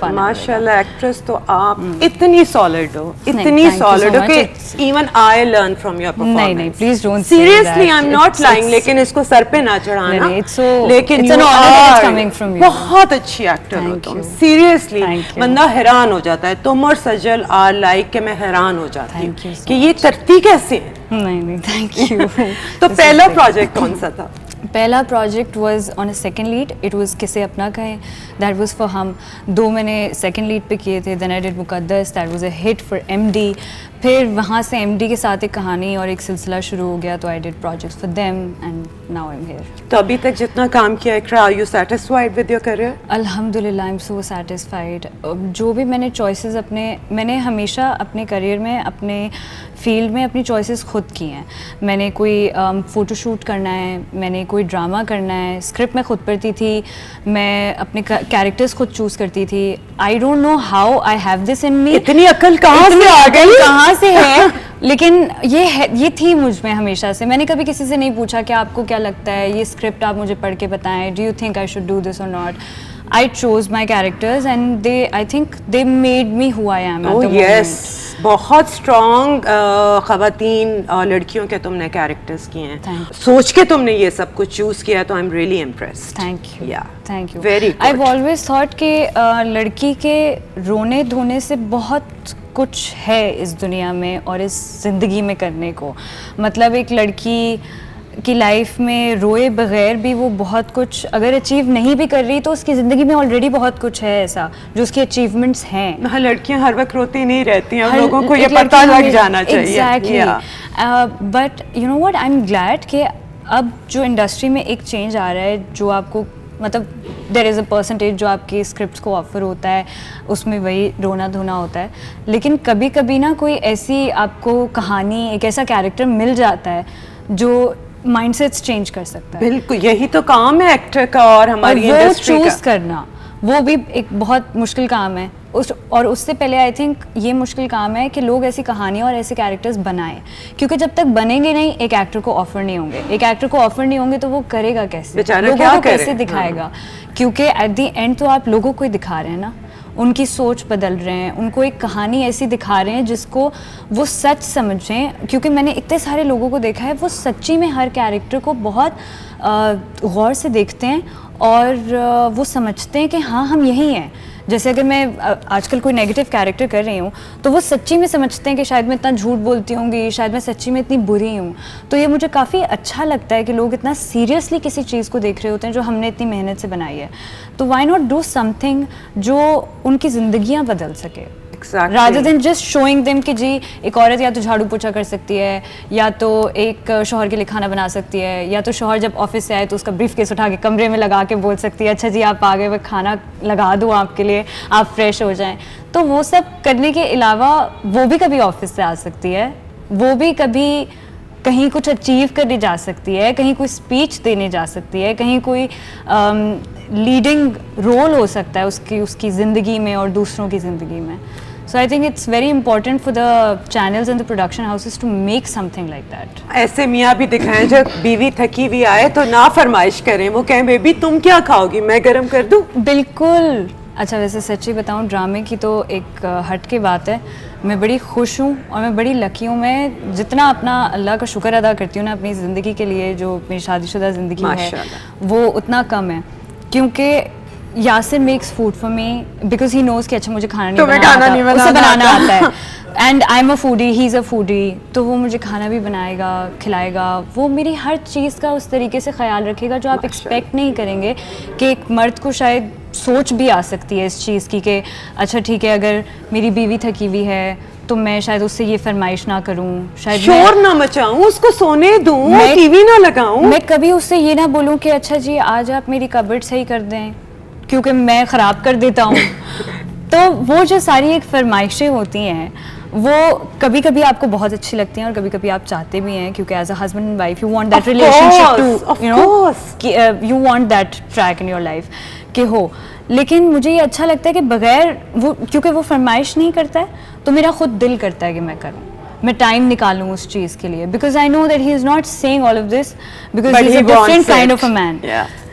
माशाल्लाह एक्ट्रेस तो आप इतनी सॉलिड हो, इतनी सॉलिड हो कि even I learn from your performance. नहीं please don't seriously I am not lying, लेकिन इसको सर पे ना चढ़ाना, लेकिन it's an honor that it's coming from you. बहुत अच्छी एक्टर हो तुम, सीरियसली बंदा हैरान हो जाता है। तुम और सजल आर लाइक के मैं हैरान हो जाती हूँ कि ये करती कैसे है। नहीं थैंक यू। तो पहला प्रोजेक्ट कौन सा था? पहला project was on a second lead, it was किसे अपना कहें, दैट वाज फॉर हम। 2 मैंने सेकंड लीड पे किए थे, then I did Muqaddas, that was a hit for MD. फिर वहाँ से एमडी के साथ एक कहानी और एक सिलसिला शुरू हो गया, तो I did projects for them and now I am here. तो अभी तक जितना काम किया है, are you satisfied with your career? अल्हम्दुलिल्लाह आई एम सो सैटिस्फाइड। जो भी मैंने चॉइसेस मैंने हमेशा अपने करियर में, अपने फील्ड में अपनी चॉइसेस खुद की हैं। मैंने कोई फ़ोटोशूट करना है, मैंने कोई ड्रामा करना है, स्क्रिप्ट मैं खुद पढ़ती थी, मैं अपने कैरेक्टर्स खुद चूज़ करती थी। I don't know how I have this in me. इतनी अक्ल कहाँ से आ गई, कहाँ से है, लेकिन ये थी मुझ में हमेशा से। मैंने कभी किसी से नहीं पूछा कि आपको क्या लगता है, ये स्क्रिप्ट आप मुझे पढ़ के बताएं, do you think I should do this और not. I chose my characters and I think they made me who I am at the moment. बहुत स्ट्रॉन्ग ख़वातीन लड़कियों के तुमने कैरेक्टर्स किए हैं। सोच के तुमने ये सब कुछ चूज किया, तो I am really impressed. Thank you very good. I have always thought कि लड़की के रोने धोने से बहुत कुछ है इस दुनिया में और इस ज़िंदगी में करने को। मतलब एक लड़की की लाइफ में रोए बगैर भी वो बहुत कुछ अगर अचीव नहीं भी कर रही, तो उसकी ज़िंदगी में ऑलरेडी बहुत कुछ है ऐसा जो उसकी अचीवमेंट्स हैं। हाँ, लड़कियां हर वक्त रोती नहीं रहती हैं, लोगों को ये पता लग जाना चाहिए। Exactly. But you know what, I am glad कि अब जो इंडस्ट्री में एक चेंज आ रहा है, जो आपको मतलब देयर इज़ अ परसेंटेज जो आपकी स्क्रिप्ट्स को ऑफर होता है, उसमें वही रोना धोना होता है। लेकिन कभी कभी ना कोई ऐसी आपको कहानी, एक ऐसा कैरेक्टर मिल जाता है जो माइंडसेट्स चेंज कर सकता है। बिल्कुल, यही तो काम है एक्टर का और हमारी इंडस्ट्री का। चूज करना वो भी एक बहुत मुश्किल काम है। और उससे पहले आई थिंक ये मुश्किल काम है कि लोग ऐसी कहानियाँ और ऐसे कैरेक्टर्स बनाएं, क्योंकि जब तक बनेंगे नहीं, एक एक्टर को ऑफर नहीं होंगे। एक एक्टर को ऑफर नहीं होंगे तो वो करेगा कैसे, लोगों को कैसे दिखाएगा? क्योंकि एट द एंड तो आप लोगों को ही दिखा रहे हैं ना, उनकी सोच बदल रहे हैं, उनको एक कहानी ऐसी दिखा रहे हैं जिसको वो सच समझें। क्योंकि मैंने इतने सारे लोगों को देखा है, वो सच्ची में हर कैरेक्टर को बहुत गौर से देखते हैं और वो समझते हैं कि हाँ हम यही हैं। जैसे अगर मैं आजकल कोई नेगेटिव कैरेक्टर कर रही हूँ, तो वो सच्ची में समझते हैं कि शायद मैं इतना झूठ बोलती होंगी, शायद मैं सच्ची में इतनी बुरी हूँ। तो ये मुझे काफ़ी अच्छा लगता है कि लोग इतना सीरियसली किसी चीज़ को देख रहे होते हैं जो हमने इतनी मेहनत से बनाई है। तो व्हाई नॉट डू समथिंग जो उनकी ज़िंदगियाँ बदल सके, rather than just showing them कि जी एक औरत या तो झाड़ू पोछा कर सकती है, या तो एक शौहर के लिए खाना बना सकती है, या तो शौहर जब ऑफिस से आए तो उसका ब्रीफकेस उठा के कमरे में लगा के बोल सकती है अच्छा जी आप आ गए, मैं खाना लगा दूँ आपके लिए, आप फ्रेश हो जाएं। तो वो सब करने के अलावा वो भी कभी ऑफिस से आ सकती है, वो भी कभी कहीं कुछ अचीव करने जा सकती है, कहीं कोई स्पीच देने जा सकती है, कहीं कोई लीडिंग रोल हो सकता है उसकी ज़िंदगी में और दूसरों की ज़िंदगी में। So I think it's very important for the channels and the production houses to make something like that. ऐसे मियाँ भी दिखाएं जब बीवी थकी हुई आए तो ना फरमाइश करें, वो कहें बेबी तुम क्या खाओगी, मैं गरम कर दूं? बिल्कुल। अच्छा, वैसे सच्ची बताऊं, ड्रामे की तो एक हट के बात है। मैं बड़ी खुश हूँ और मैं बड़ी लकी हूँ। मैं जितना अपना अल्लाह का शुक्र अदा करती हूँ ना अपनी ज़िंदगी के लिए, जो मेरी शादीशुदा ज़िंदगी है, वो उतना कम है। क्योंकि Yasir makes food for me because he knows कि अच्छा मुझे खाना नहीं बनाना आता है, and I am a foodie, he is a foodie. तो वो मुझे खाना भी बनाएगा, खिलाएगा, वो मेरी हर चीज़ का उस तरीके से ख्याल रखेगा जो आप एक्सपेक्ट नहीं करेंगे कि एक मर्द को शायद सोच भी आ सकती है इस चीज़ की कि अच्छा ठीक है अगर मेरी बीवी थकी हुई है तो मैं शायद उससे ये फरमाइश ना करूं, शायद शोर ना मचाऊं, उसको सोने दूं, टीवी ना लगाऊं, मैं कभी उससे ये ना बोलूं कि अच्छा जी आज आप मेरी कबर्ड सही कर दें क्योंकि मैं ख़राब कर देता हूँ। तो वो जो सारी एक फरमाइशें होती हैं वो कभी कभी आपको बहुत अच्छी लगती हैं और कभी कभी आप चाहते भी हैं, क्योंकि as a husband and wife you want that relationship to you know you want that track in your life कि हो। लेकिन मुझे ये अच्छा लगता है कि बगैर वो, क्योंकि वो फरमाइश नहीं करता है तो मेरा खुद दिल करता है कि मैं करूँ, मैं टाइम निकालूं उस चीज़ के लिए, because I know that he is not saying all of this because he is a different kind of a man.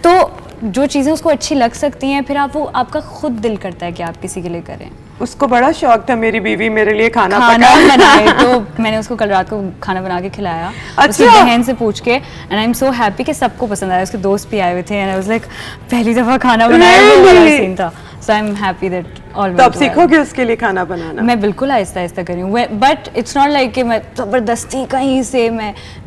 तो जो चीज़ें उसको अच्छी लग सकती हैं फिर आप वो आपका खुद दिल करता है कि आप किसी के लिए करें। उसको बड़ा शौक था मेरी बीवी मेरे लिए खाना बनाए, तो मैंने उसको कल रात को खाना बना के खिलाया, उसकी बहन से पूछ के, and I am so happy कि सबको पसंद आया। उसके दोस्त भी आए हुए थे एंड आई वाज लाइक पहली दफ़ा खाना बनाया, वो वाला सीन था। So I am happy that all. तो अब सीखोगे उसके लिए खाना बनाना? मैं बिल्कुल आहिस्ता आहिस्ता करी हूँ, बट इट्स नॉट लाइक कि मैं ज़बरदस्ती कहीं से,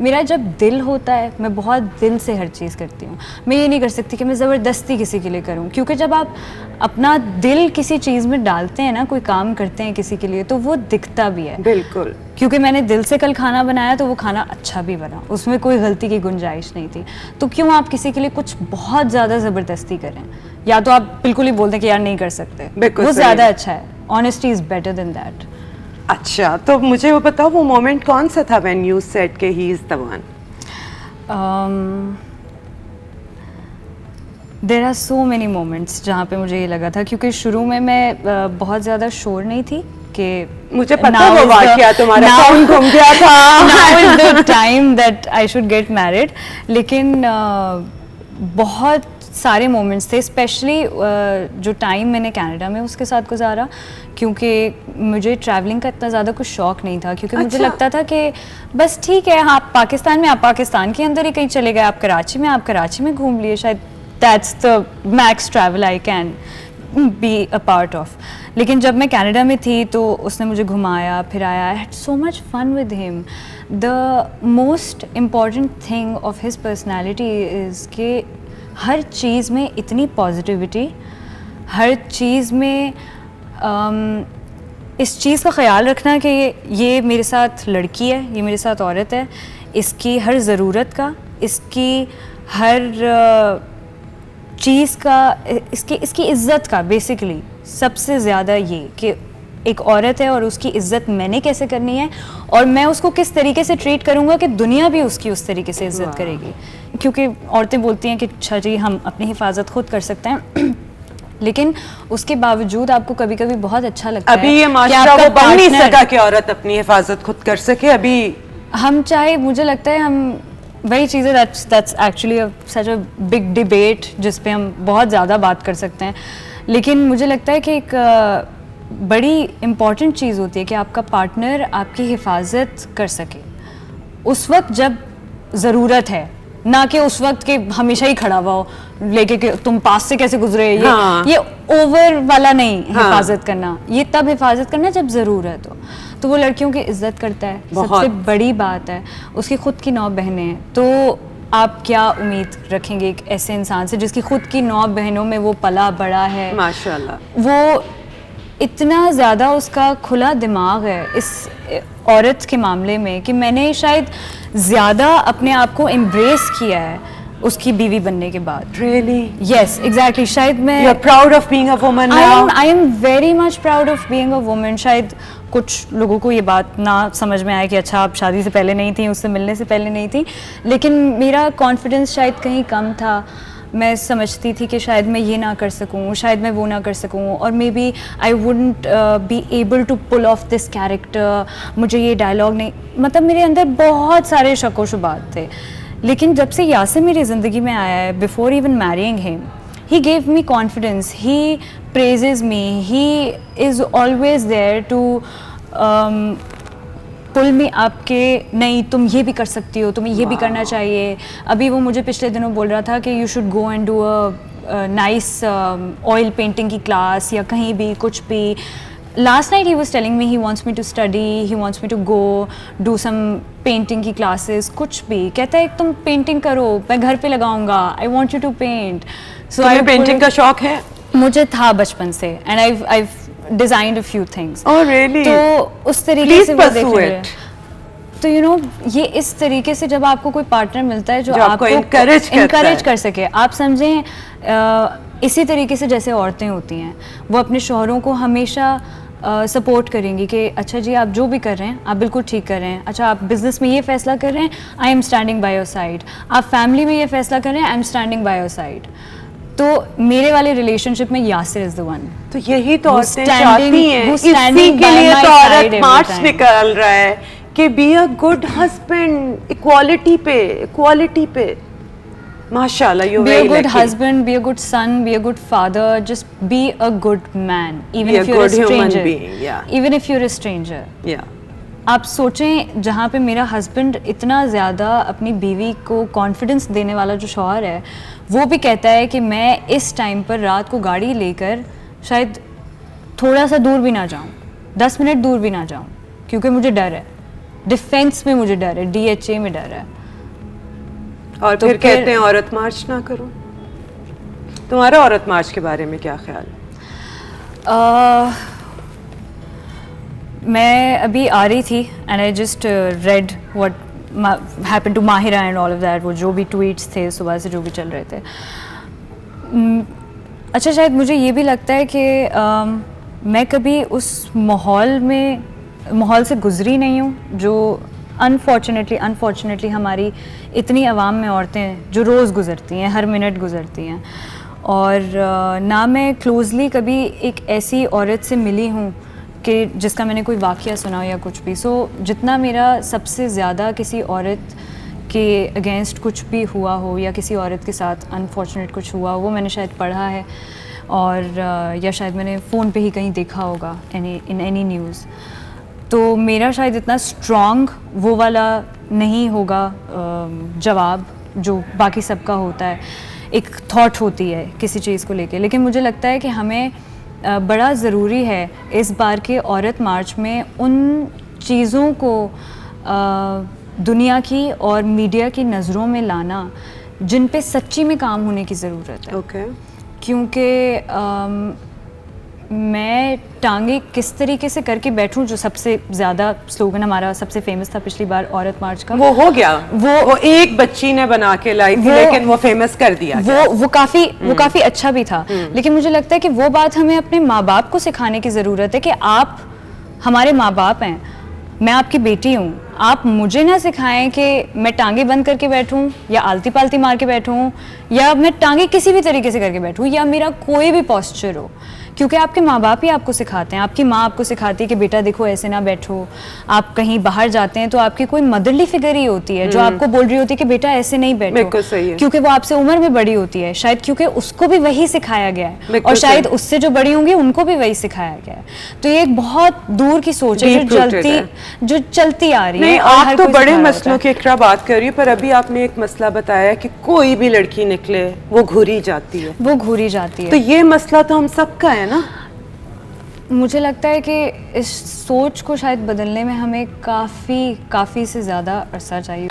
मेरा जब दिल होता है मैं बहुत दिल से हर चीज़ करती हूँ। मैं ये नहीं कर सकती कि मैं ज़बरदस्ती किसी के लिए करूँ, क्योंकि जब आप अपना दिल किसी चीज़ में डालते हैं ना, कोई काम करते हैं किसी के लिए, तो वो दिखता भी है। बिल्कुल। क्योंकि मैंने दिल से कल खाना बनाया तो वो खाना अच्छा भी बना, उसमें कोई गलती की गुंजाइश नहीं थी। तो क्यों आप किसी के लिए कुछ बहुत ज़्यादा ज़बरदस्ती करें, या तो आप बिल्कुल ही बोल दें कि यार नहीं कर सकते, वो ज़्यादा अच्छा है। Honesty is better than that. अच्छा, तो मुझे वो बताओ वो मोमेंट कौन सा था व्हेन यू सेड कि he is the one? There are so many moments जहाँ पे मुझे ये लगा था, क्योंकि शुरू में मैं बहुत ज़्यादा श्योर नहीं थी कि मुझे पता वो वाकया तुम्हारा फोन घूम गया था। Now is the time that I should get married, लेकिन बहुत सारे मोमेंट्स थे, स्पेशली जो टाइम मैंने कनाडा में उसके साथ गुजारा, क्योंकि मुझे ट्रैवलिंग का इतना ज़्यादा कुछ शौक नहीं था, क्योंकि मुझे लगता था कि बस ठीक है, आप पाकिस्तान में, आप पाकिस्तान के अंदर ही कहीं चले गए, आप कराची में, आप कराची में घूम लिए, शायद that's the max travel I can be a part of. लेकिन जब मैं कनाडा में थी तो उसने मुझे घुमाया फिराया, I had so much fun with him. The most important thing of his personality is कि हर चीज़ में इतनी पॉजिटिविटी, हर चीज़ में इस चीज़ का ख्याल रखना कि ये मेरे साथ लड़की है, ये मेरे साथ औरत है, इसकी हर ज़रूरत का, इसकी हर चीज़ का, इसकी इज़्ज़त का, बेसिकली सबसे ज़्यादा ये कि एक औरत है और उसकी इज़्ज़त मैंने कैसे करनी है और मैं उसको किस तरीके से ट्रीट करूँगा कि दुनिया भी उसकी उस तरीके से इज़्ज़त करेगी। क्योंकि औरतें बोलती हैं कि अच्छा जी हम अपनी हिफाजत खुद कर सकते हैं लेकिन उसके बावजूद आपको कभी कभी बहुत अच्छा लगता है। अभी ये माशरा वो बन नहीं सका कि औरत अपनी हिफाजत खुद कर सके। अभी हम चाहे, मुझे लगता है हम वही चीज़ें, that's actually such a big debate जिस पे हम बहुत ज़्यादा बात कर सकते हैं, लेकिन मुझे लगता है कि एक बड़ी इम्पॉर्टेंट चीज़ होती है कि आपका पार्टनर आपकी हिफाजत कर सके उस वक्त जब ज़रूरत है, ना कि उस वक्त के हमेशा ही खड़ा हुआ हो लेके कि तुम पास से कैसे गुजरे। ये ओवर वाला नहीं हिफाजत करना, ये तब हिफाजत करना जब ज़रूरत हो। तो वो लड़कियों की इज्जत करता है, सबसे बड़ी बात है। उसकी खुद की 9 बहनें हैं, तो आप क्या उम्मीद रखेंगे एक ऐसे इंसान से जिसकी खुद की 9 बहनों में वो पला बड़ा है, माशाल्लाह। वो इतना ज़्यादा उसका खुला दिमाग है इस औरत के मामले में कि मैंने शायद ज़्यादा अपने आप को एम्ब्रेस किया है उसकी बीवी बनने के बाद। Really? Yes, exactly. शायद मैं You're proud of being a woman now? I am very much proud of being a woman. शायद कुछ लोगों को ये बात ना समझ में आए कि अच्छा आप शादी से पहले नहीं थी, उससे मिलने से पहले नहीं थी, लेकिन मेरा कॉन्फिडेंस शायद कहीं कम था। मैं समझती थी कि शायद मैं ये ना कर सकूँ, शायद मैं वो ना कर सकूँ, और maybe I wouldn't be able to pull off this character, मुझे ये डायलॉग नहीं, मतलब मेरे अंदर बहुत सारे शक व शुबात थे। लेकिन जब से यासिर मेरी ज़िंदगी में आया है, before even marrying him, he gave me confidence, he praises me, he is always there to पुल में आपके, नहीं तुम ये भी कर सकती हो, तुम्हें ये भी करना चाहिए। अभी वो मुझे पिछले दिनों बोल रहा था कि you should go and do a nice oil painting की क्लास या कहीं भी कुछ भी। Last night he was telling me he wants me to study, he wants me to go do some painting की classes, कुछ भी। कहता है तुम पेंटिंग करो, मैं घर पे लगाऊंगा, I want you to paint। So तुम्हें पेंटिंग का शौक है? मुझे था बचपन से, and I've designed a few things। Oh really? तो उस तरीके से वो देख रहे हैं। तो यू नो ये इस तरीके से जब आपको कोई पार्टनर मिलता है जो आपको इनकरेज कर सके, आप समझें इसी तरीके से जैसे औरतें होती हैं, वो अपने शौहरों को हमेशा सपोर्ट करेंगी कि अच्छा जी आप जो भी कर रहे हैं आप बिल्कुल ठीक कर रहे हैं, अच्छा आप बिजनेस में ये फैसला कर रहे हैं, I am standing by your side, आप फैमिली में ये फैसला कर रहे हैं, I am standing by your side. तो मेरे वाले रिलेशनशिप में यासिर इज द वन। तो यही तो औरतें चाहती हैं, इसी के लिए तो औरत मार्च निकाल रहा है कि be a good husband, equality पे। माशाल्लाह, you're be a very good lucky. husband, be a good son, be a good father, just be a good man, even Be a if you're a good human stranger. being, yeah. Even if you're a stranger. Yeah. आप सोचें, जहाँ पे मेरा husband इतना ज़्यादा अपनी बीवी को कॉन्फिडेंस देने वाला जो शौहर है, वो भी कहता है कि मैं इस टाइम पर रात को गाड़ी लेकर शायद थोड़ा सा दूर भी ना जाऊँ, 10 मिनट दूर भी ना जाऊँ, क्योंकि मुझे डर है, डिफेंस में मुझे डर है, DHA में डर है। और तो फिर कहते हैं औरत मार्च ना करो। तुम्हारा औरत मार्च के बारे में क्या ख्याल है? मैं अभी आ रही थी and I just read what happened to Mahira and all of that, वो जो भी ट्वीट्स थे सुबह से जो भी चल रहे थे। अच्छा, शायद मुझे ये भी लगता है कि मैं कभी उस माहौल से गुजरी नहीं हूँ जो अनफॉर्चुनेटली हमारी इतनी आवाम में औरतें जो रोज़ गुजरती हैं, हर मिनट गुजरती हैं। और ना मैं क्लोज़ली कभी एक ऐसी औरत से मिली हूँ कि जिसका मैंने कोई वाक़या सुना हो या कुछ भी। सो जितना मेरा सबसे ज़्यादा किसी औरत के अगेंस्ट कुछ भी हुआ हो या किसी औरत के साथ अनफॉर्चुनेट कुछ हुआ हो, वो मैंने शायद पढ़ा है और या शायद मैंने फ़ोन पे ही कहीं देखा होगा इन एनी न्यूज़। तो मेरा शायद इतना स्ट्रॉन्ग वो वाला नहीं होगा जवाब जो बाकी सबका होता है। एक थॉट होती है किसी चीज़ को लेके, लेकिन मुझे लगता है कि हमें बड़ा ज़रूरी है इस बार के औरत मार्च में उन चीज़ों को दुनिया की और मीडिया की नज़रों में लाना जिन पे सच्ची में काम होने की ज़रूरत है। ओके। क्योंकि मैं टांगे किस तरीके से करके बैठूं, जो सबसे ज़्यादा स्लोगन हमारा सबसे फेमस था पिछली बार औरत मार्च का, वो हो गया, वो एक बच्ची ने बना के लाई थी, लेकिन वो फेमस कर दिया गया। वो काफ़ी अच्छा भी था। लेकिन मुझे लगता है कि वो बात हमें अपने माँ बाप को सिखाने की ज़रूरत है कि आप हमारे माँ बाप हैं, मैं आपकी बेटी हूँ, आप मुझे ना सिखाएं कि मैं टांगे बंद करके बैठूं या आलती पालती मार के बैठूं या मैं टांगे किसी भी तरीके से करके बैठूं या मेरा कोई भी पोस्चर हो, क्योंकि आपके माँ बाप ही आपको सिखाते हैं। आपकी माँ आपको सिखाती है कि बेटा देखो ऐसे ना बैठो। आप कहीं बाहर जाते हैं तो आपकी कोई मदरली फिगर ही होती है जो आपको बोल रही होती है कि बेटा ऐसे नहीं बैठो। बिल्कुल सही है। क्योंकि वो आपसे उम्र में बड़ी होती है, शायद क्योंकि उसको भी वही सिखाया गया है बिल्कुल और शायद सही। उससे जो बड़ी होंगी उनको भी वही सिखाया गया है। तो ये एक बहुत दूर की सोच है Deep rooted है। जो चलती आ रही है। नहीं, और आप हर तो कोई बड़े सिखा रहा मसलों होता की इकरा बात कर रही हो, पर अभी आपने एक मसला बताया कि कोई भी लड़की निकले वो घूरी जाती है। है, वो घूरी जाती है। तो ये मसला तो हम सबका है ना। मुझे लगता है कि इस सोच को शायद बदलने में हमें काफ़ी से ज़्यादा अरसा चाहिए।